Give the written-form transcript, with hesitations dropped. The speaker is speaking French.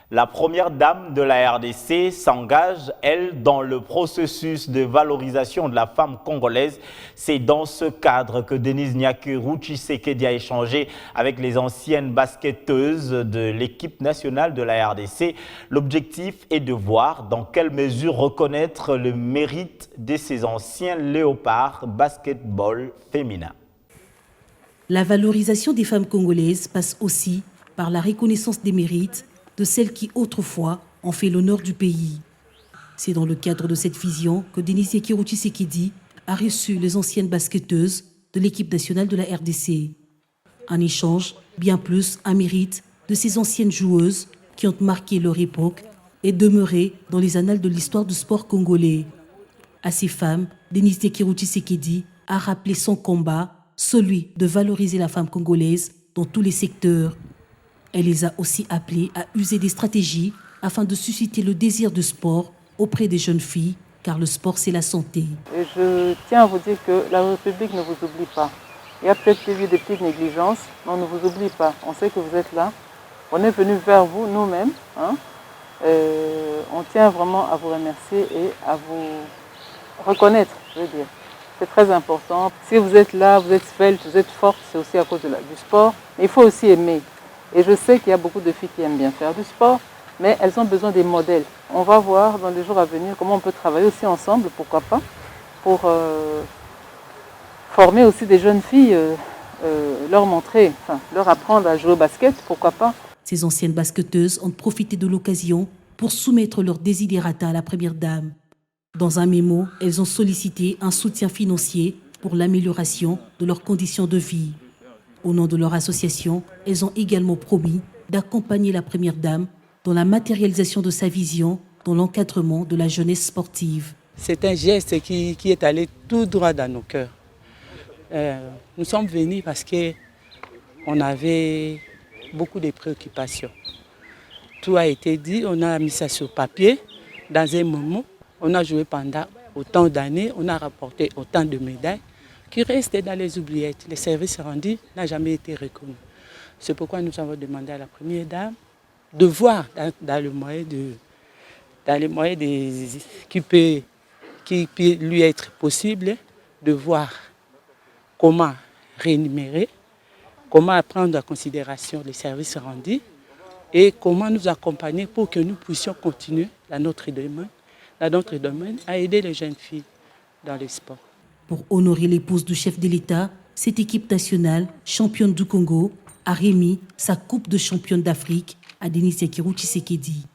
La première dame de la RDC s'engage, elle, dans le processus de valorisation de la femme congolaise. C'est dans ce cadre que Denise Nyakirou Tshisekedi a échangé avec les anciennes basketteuses de l'équipe nationale de la RDC. L'objectif est de voir dans quelle mesure reconnaître le mérite de ces anciens léopards basketball féminin. La valorisation des femmes congolaises passe aussi par la reconnaissance des mérites de celles qui autrefois ont fait l'honneur du pays. C'est dans le cadre de cette vision que Denise Nyakirou Tshisekedi a reçu les anciennes basketteuses de l'équipe nationale de la RDC. En échange, bien plus un mérite de ces anciennes joueuses qui ont marqué leur époque et demeuré dans les annales de l'histoire du sport congolais. À ces femmes, Denise Nyakirou Tshisekedi a rappelé son combat, celui de valoriser la femme congolaise dans tous les secteurs. Elle les a aussi appelées à user des stratégies afin de susciter le désir de sport auprès des jeunes filles, car le sport, c'est la santé. Et je tiens à vous dire que la République ne vous oublie pas. Il y a peut-être eu des petites négligences, mais on ne vous oublie pas. On sait que vous êtes là. On est venu vers vous, nous-mêmes. On tient vraiment à vous remercier et à vous reconnaître, je veux dire. C'est très important. Si vous êtes là, vous êtes svelte, vous êtes forte, c'est aussi à cause du sport. Mais il faut aussi aimer. Et je sais qu'il y a beaucoup de filles qui aiment bien faire du sport, mais elles ont besoin des modèles. On va voir dans les jours à venir comment on peut travailler aussi ensemble, pourquoi pas, pour former aussi des jeunes filles, leur montrer, leur apprendre à jouer au basket, pourquoi pas. Ces anciennes basketteuses ont profité de l'occasion pour soumettre leur désidérata à la première dame. Dans un mémo, elles ont sollicité un soutien financier pour l'amélioration de leurs conditions de vie. Au nom de leur association, elles ont également promis d'accompagner la première dame dans la matérialisation de sa vision dans l'encadrement de la jeunesse sportive. C'est un geste qui est allé tout droit dans nos cœurs. Nous sommes venus parce qu'on avait beaucoup de préoccupations. Tout a été dit, on a mis ça sur papier. Dans un moment, on a joué pendant autant d'années, on a rapporté autant de médailles qui restaient dans les oubliettes. Le service rendu n'a jamais été reconnu. C'est pourquoi nous avons demandé à la première dame de voir dans le moyen qui peut lui être possible, de voir comment rémunérer, comment prendre en considération les services rendus et comment nous accompagner pour que nous puissions continuer dans notre domaine à aider les jeunes filles dans le sport. Pour honorer l'épouse du chef de l'État, cette équipe nationale, championne du Congo, a remis sa coupe de championne d'Afrique à Denise Nyakirou Tshisekedi.